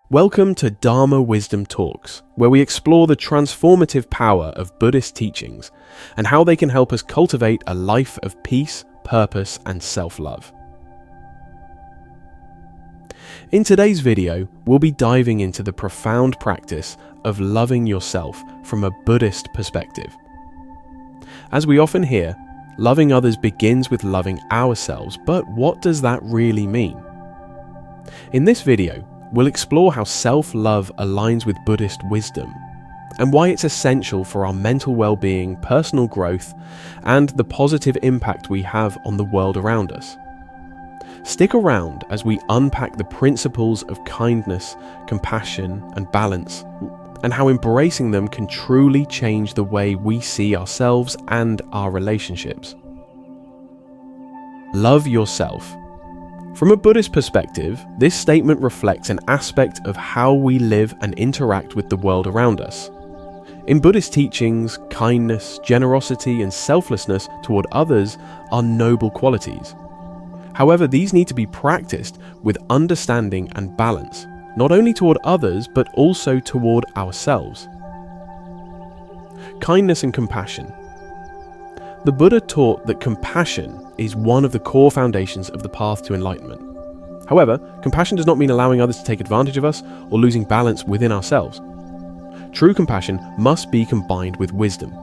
Welcome to Dharma Wisdom Talks, where we explore the transformative power of Buddhist teachings and how they can help us cultivate a life of peace, purpose, and self-love. In today's video, we'll be diving into the profound practice of loving yourself from a Buddhist perspective. As we often hear, loving others begins with loving ourselves, but what does that really mean? In this video, we'll explore how self-love aligns with Buddhist wisdom and why it's essential for our mental well-being, personal growth, and the positive impact we have on the world around us. Stick around as we unpack the principles of kindness, compassion, and balance, and how embracing them can truly change the way we see ourselves and our relationships. Love yourself. From a Buddhist perspective, this statement reflects an aspect of how we live and interact with the world around us. In Buddhist teachings, kindness, generosity, and selflessness toward others are noble qualities. However, these need to be practiced with understanding and balance, not only toward others, but also toward ourselves. Kindness and compassion. The Buddha taught that compassion is one of the core foundations of the path to enlightenment. However, compassion does not mean allowing others to take advantage of us or losing balance within ourselves. True compassion must be combined with wisdom,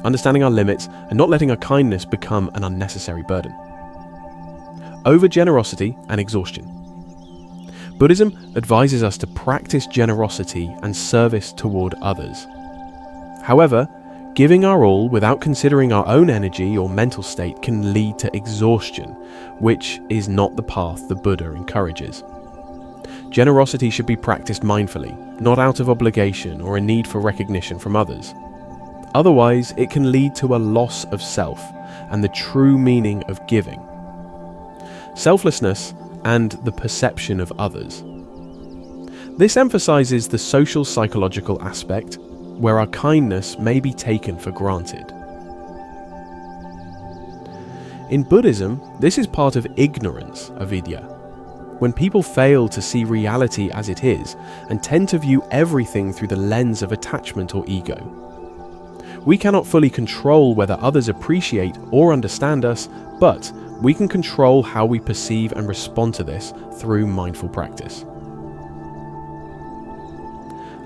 understanding our limits and not letting our kindness become an unnecessary burden. Over-generosity and exhaustion. Buddhism advises us to practice generosity and service toward others. However, giving our all without considering our own energy or mental state can lead to exhaustion, which is not the path the Buddha encourages. Generosity should be practiced mindfully, not out of obligation or a need for recognition from others. Otherwise, it can lead to a loss of self and the true meaning of giving. Selflessness and the perception of others. This emphasizes the social psychological aspect, where our kindness may be taken for granted. In Buddhism, this is part of ignorance, avidya, when people fail to see reality as it is and tend to view everything through the lens of attachment or ego. We cannot fully control whether others appreciate or understand us, but we can control how we perceive and respond to this through mindful practice.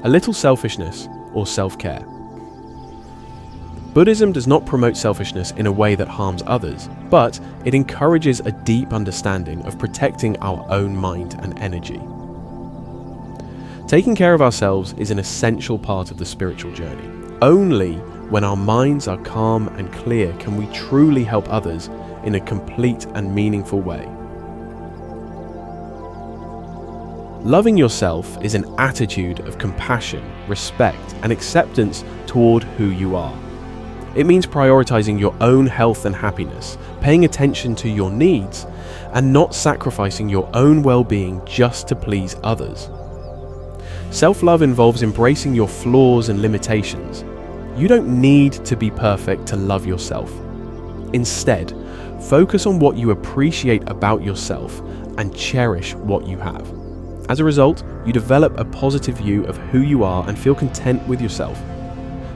A little selfishness or self-care. Buddhism does not promote selfishness in a way that harms others, but it encourages a deep understanding of protecting our own mind and energy. Taking care of ourselves is an essential part of the spiritual journey. Only when our minds are calm and clear can we truly help others in a complete and meaningful way. Loving yourself is an attitude of compassion, respect, and acceptance toward who you are. It means prioritizing your own health and happiness, paying attention to your needs, and not sacrificing your own well-being just to please others. Self-love involves embracing your flaws and limitations. You don't need to be perfect to love yourself. Instead, focus on what you appreciate about yourself and cherish what you have. As a result, you develop a positive view of who you are and feel content with yourself.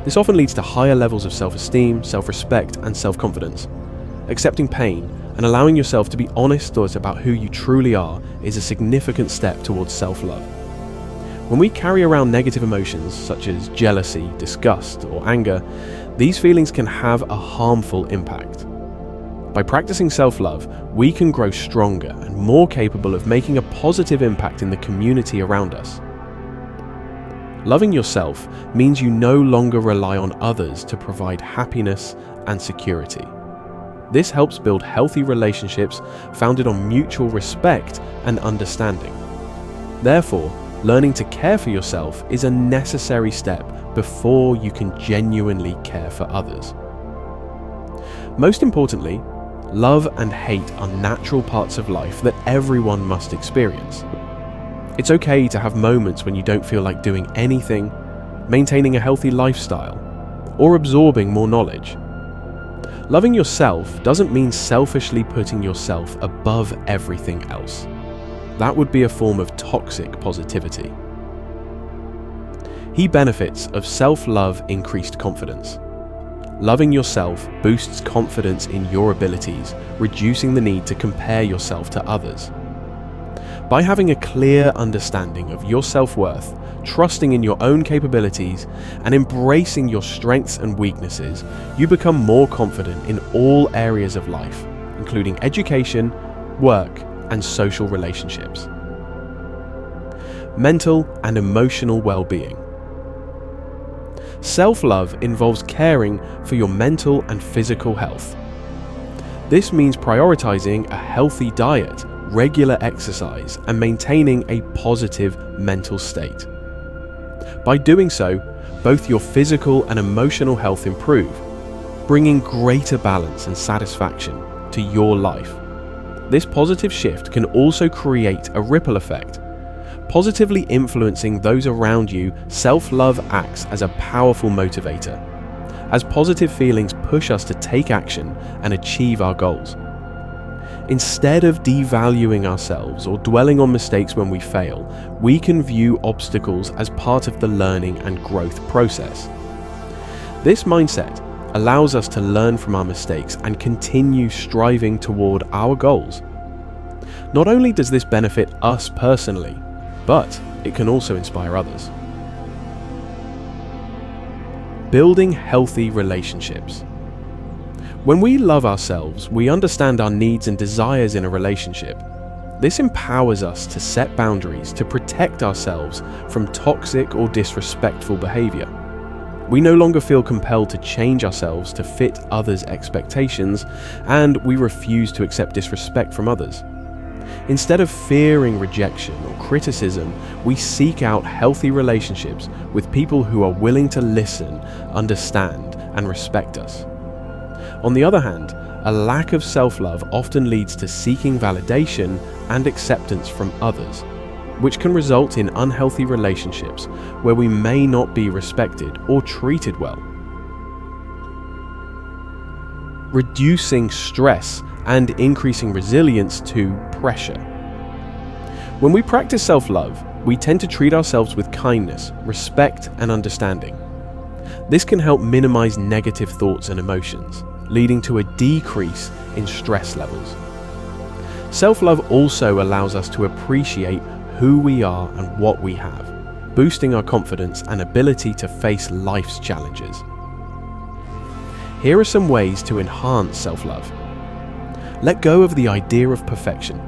This often leads to higher levels of self-esteem, self-respect, and self-confidence. Accepting pain and allowing yourself to be honest about who you truly are is a significant step towards self-love. When we carry around negative emotions such as jealousy, disgust, or anger, these feelings can have a harmful impact. By practicing self-love, we can grow stronger and more capable of making a positive impact in the community around us. Loving yourself means you no longer rely on others to provide happiness and security. This helps build healthy relationships founded on mutual respect and understanding. Therefore, learning to care for yourself is a necessary step before you can genuinely care for others. Most importantly, love and hate are natural parts of life that everyone must experience. It's okay to have moments when you don't feel like doing anything, maintaining a healthy lifestyle, or absorbing more knowledge. Loving yourself doesn't mean selfishly putting yourself above everything else. That would be a form of toxic positivity. He benefits of self-love increased confidence. Loving yourself boosts confidence in your abilities, reducing the need to compare yourself to others. By having a clear understanding of your self-worth, trusting in your own capabilities, and embracing your strengths and weaknesses, you become more confident in all areas of life, including education, work, and social relationships. Mental and emotional well-being. Self-love involves caring for your mental and physical health. This means prioritizing a healthy diet, regular exercise, and maintaining a positive mental state. By doing so, both your physical and emotional health improve, bringing greater balance and satisfaction to your life. This positive shift can also create a ripple effect. Positively influencing those around you, self-love acts as a powerful motivator, as positive feelings push us to take action and achieve our goals. Instead of devaluing ourselves or dwelling on mistakes when we fail, we can view obstacles as part of the learning and growth process. This mindset allows us to learn from our mistakes and continue striving toward our goals. Not only does this benefit us personally, but it can also inspire others. Building healthy relationships. When we love ourselves, we understand our needs and desires in a relationship. This empowers us to set boundaries to protect ourselves from toxic or disrespectful behavior. We no longer feel compelled to change ourselves to fit others' expectations, and we refuse to accept disrespect from others. Instead of fearing rejection or criticism, we seek out healthy relationships with people who are willing to listen, understand, and respect us. On the other hand, a lack of self-love often leads to seeking validation and acceptance from others, which can result in unhealthy relationships where we may not be respected or treated well. Reducing stress and increasing resilience to pressure. When we practice self-love, we tend to treat ourselves with kindness, respect, and understanding. This can help minimize negative thoughts and emotions, leading to a decrease in stress levels. Self-love also allows us to appreciate who we are and what we have, boosting our confidence and ability to face life's challenges. Here are some ways to enhance self-love. Let go of the idea of perfection.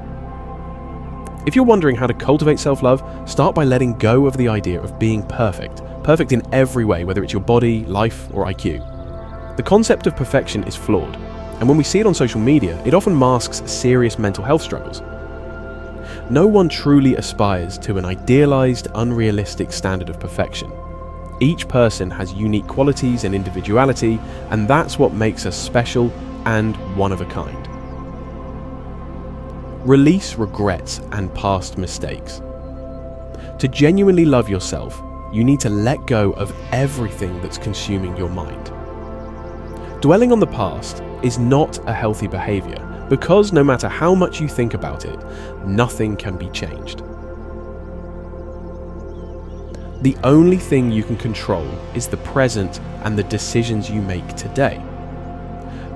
If you're wondering how to cultivate self-love, start by letting go of the idea of being perfect in every way, whether it's your body, life, or IQ. The concept of perfection is flawed, and when we see it on social media, it often masks serious mental health struggles. No one truly aspires to an idealized, unrealistic standard of perfection. Each person has unique qualities and individuality, and that's what makes us special and one of a kind. Release regrets and past mistakes. To genuinely love yourself, you need to let go of everything that's consuming your mind. Dwelling on the past is not a healthy behavior because no matter how much you think about it, nothing can be changed. The only thing you can control is the present and the decisions you make today.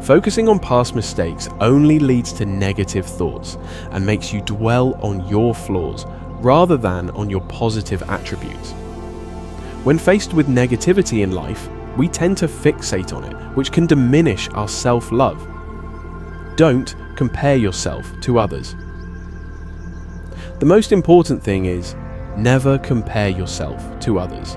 Focusing on past mistakes only leads to negative thoughts and makes you dwell on your flaws rather than on your positive attributes. When faced with negativity in life, we tend to fixate on it, which can diminish our self-love. Don't compare yourself to others. The most important thing is never compare yourself to others.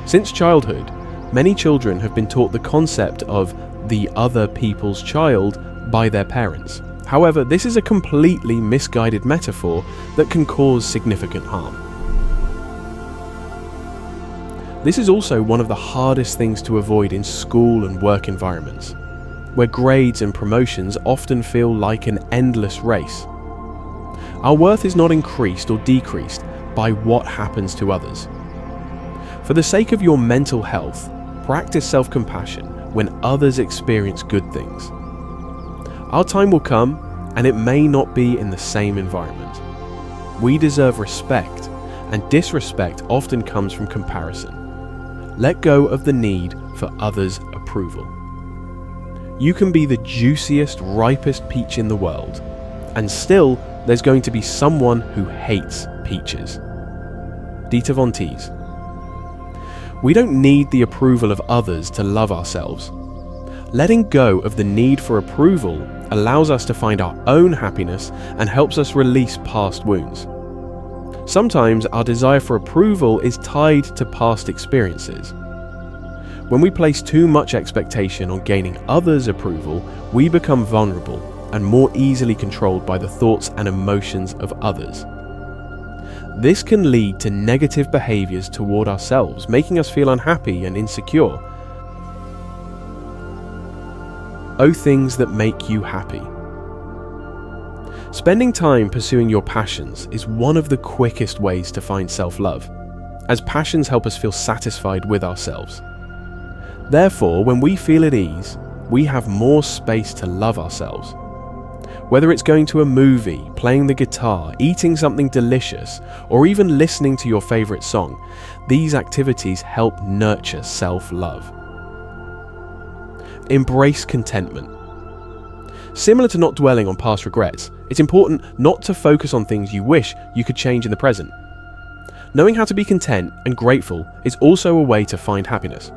Since childhood, many children have been taught the concept of the other people's child by their parents. However, this is a completely misguided metaphor that can cause significant harm. This is also one of the hardest things to avoid in school and work environments, where grades and promotions often feel like an endless race. Our worth is not increased or decreased by what happens to others. For the sake of your mental health, practice self-compassion when others experience good things. Our time will come, and it may not be in the same environment. We deserve respect, and disrespect often comes from comparison. Let go of the need for others' approval. You can be the juiciest, ripest peach in the world, and still there's going to be someone who hates peaches. Dieter von Teese. We don't need the approval of others to love ourselves. Letting go of the need for approval allows us to find our own happiness and helps us release past wounds. Sometimes our desire for approval is tied to past experiences. When we place too much expectation on gaining others' approval, we become vulnerable and more easily controlled by the thoughts and emotions of others. This can lead to negative behaviors toward ourselves, making us feel unhappy and insecure. Oh, things that make you happy. Spending time pursuing your passions is one of the quickest ways to find self-love, as passions help us feel satisfied with ourselves. Therefore, when we feel at ease, we have more space to love ourselves. Whether it's going to a movie, playing the guitar, eating something delicious, or even listening to your favorite song, these activities help nurture self-love. Embrace contentment. Similar to not dwelling on past regrets, it's important not to focus on things you wish you could change in the present. Knowing how to be content and grateful is also a way to find happiness.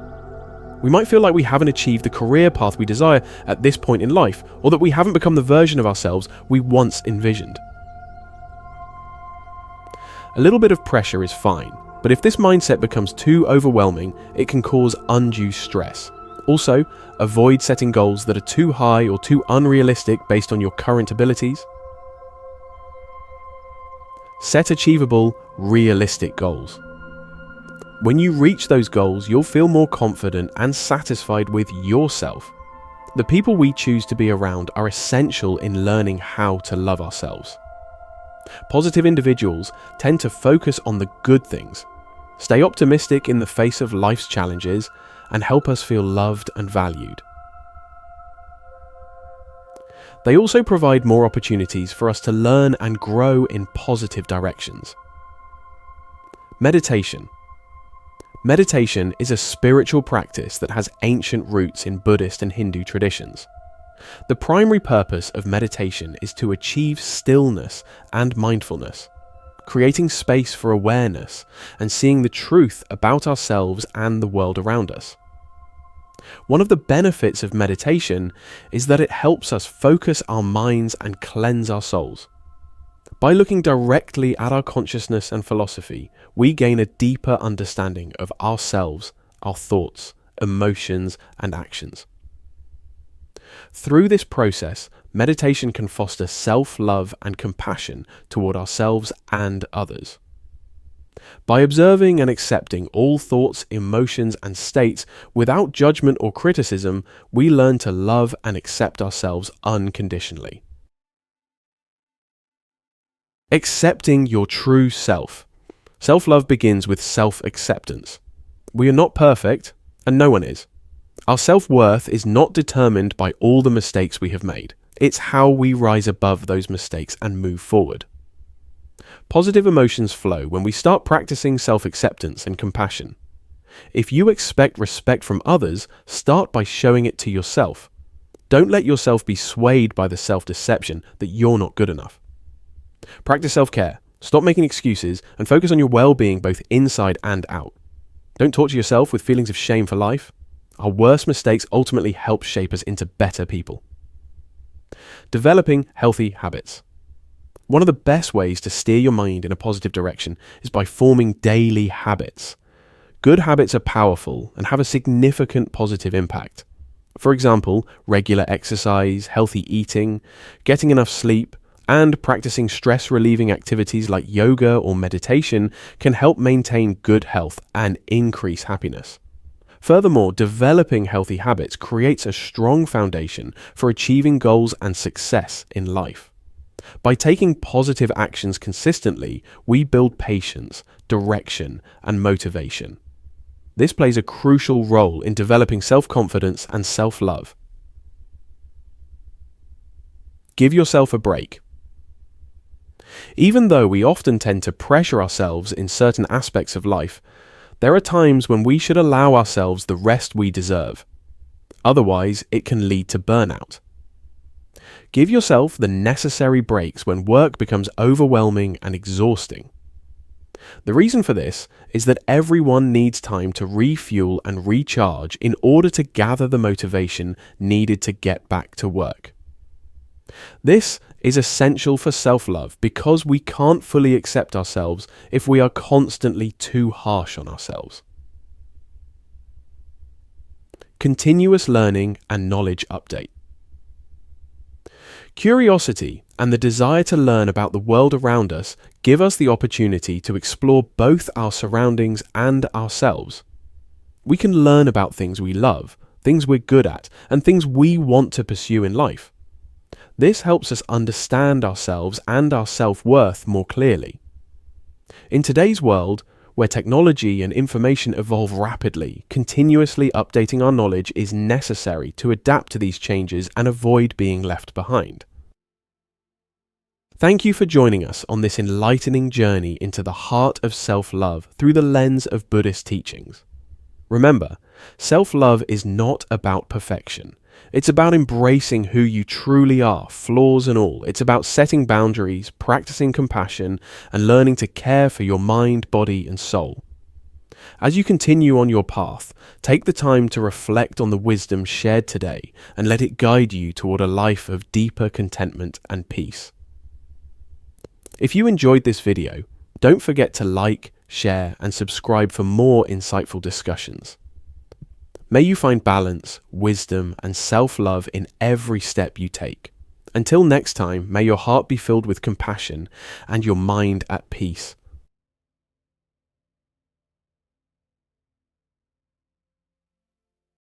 We might feel like we haven't achieved the career path we desire at this point in life, or that we haven't become the version of ourselves we once envisioned. A little bit of pressure is fine, but if this mindset becomes too overwhelming, it can cause undue stress. Also, avoid setting goals that are too high or too unrealistic based on your current abilities. Set achievable, realistic goals. When you reach those goals, you'll feel more confident and satisfied with yourself. The people we choose to be around are essential in learning how to love ourselves. Positive individuals tend to focus on the good things, stay optimistic in the face of life's challenges, and help us feel loved and valued. They also provide more opportunities for us to learn and grow in positive directions. Meditation. Meditation is a spiritual practice that has ancient roots in Buddhist and Hindu traditions. The primary purpose of meditation is to achieve stillness and mindfulness, creating space for awareness and seeing the truth about ourselves and the world around us. One of the benefits of meditation is that it helps us focus our minds and cleanse our souls. By looking directly at our consciousness and philosophy, we gain a deeper understanding of ourselves, our thoughts, emotions, and actions. Through this process, meditation can foster self-love and compassion toward ourselves and others. By observing and accepting all thoughts, emotions, and states without judgment or criticism, we learn to love and accept ourselves unconditionally. Accepting your true self. Self-love begins with self-acceptance. We are not perfect, and no one is. Our self-worth is not determined by all the mistakes we have made. It's how we rise above those mistakes and move forward. Positive emotions flow when we start practicing self-acceptance and compassion. If you expect respect from others, start by showing it to yourself. Don't let yourself be swayed by the self-deception that you're not good enough. Practice self-care. Stop making excuses and focus on your well-being both inside and out. Don't torture yourself with feelings of shame for life. Our worst mistakes ultimately help shape us into better people. Developing healthy habits. One of the best ways to steer your mind in a positive direction is by forming daily habits. Good habits are powerful and have a significant positive impact. For example, regular exercise, healthy eating, getting enough sleep, and practicing stress-relieving activities like yoga or meditation can help maintain good health and increase happiness. Furthermore, developing healthy habits creates a strong foundation for achieving goals and success in life. By taking positive actions consistently, we build patience, direction, and motivation. This plays a crucial role in developing self-confidence and self-love. Give yourself a break. Even though we often tend to pressure ourselves in certain aspects of life, there are times when we should allow ourselves the rest we deserve. Otherwise, it can lead to burnout. Give yourself the necessary breaks when work becomes overwhelming and exhausting. The reason for this is that everyone needs time to refuel and recharge in order to gather the motivation needed to get back to work. This is essential for self-love because we can't fully accept ourselves if we are constantly too harsh on ourselves. Continuous learning and knowledge update. Curiosity and the desire to learn about the world around us give us the opportunity to explore both our surroundings and ourselves. We can learn about things we love, things we're good at, and things we want to pursue in life. This helps us understand ourselves and our self-worth more clearly. In today's world, where technology and information evolve rapidly, continuously updating our knowledge is necessary to adapt to these changes and avoid being left behind. Thank you for joining us on this enlightening journey into the heart of self-love through the lens of Buddhist teachings. Remember, self-love is not about perfection. It's about embracing who you truly are, flaws and all. It's about setting boundaries, practicing compassion, and learning to care for your mind, body, and soul. As you continue on your path, take the time to reflect on the wisdom shared today and let it guide you toward a life of deeper contentment and peace. If you enjoyed this video, don't forget to like, share, and subscribe for more insightful discussions. May you find balance, wisdom, and self-love in every step you take. Until next time, may your heart be filled with compassion and your mind at peace.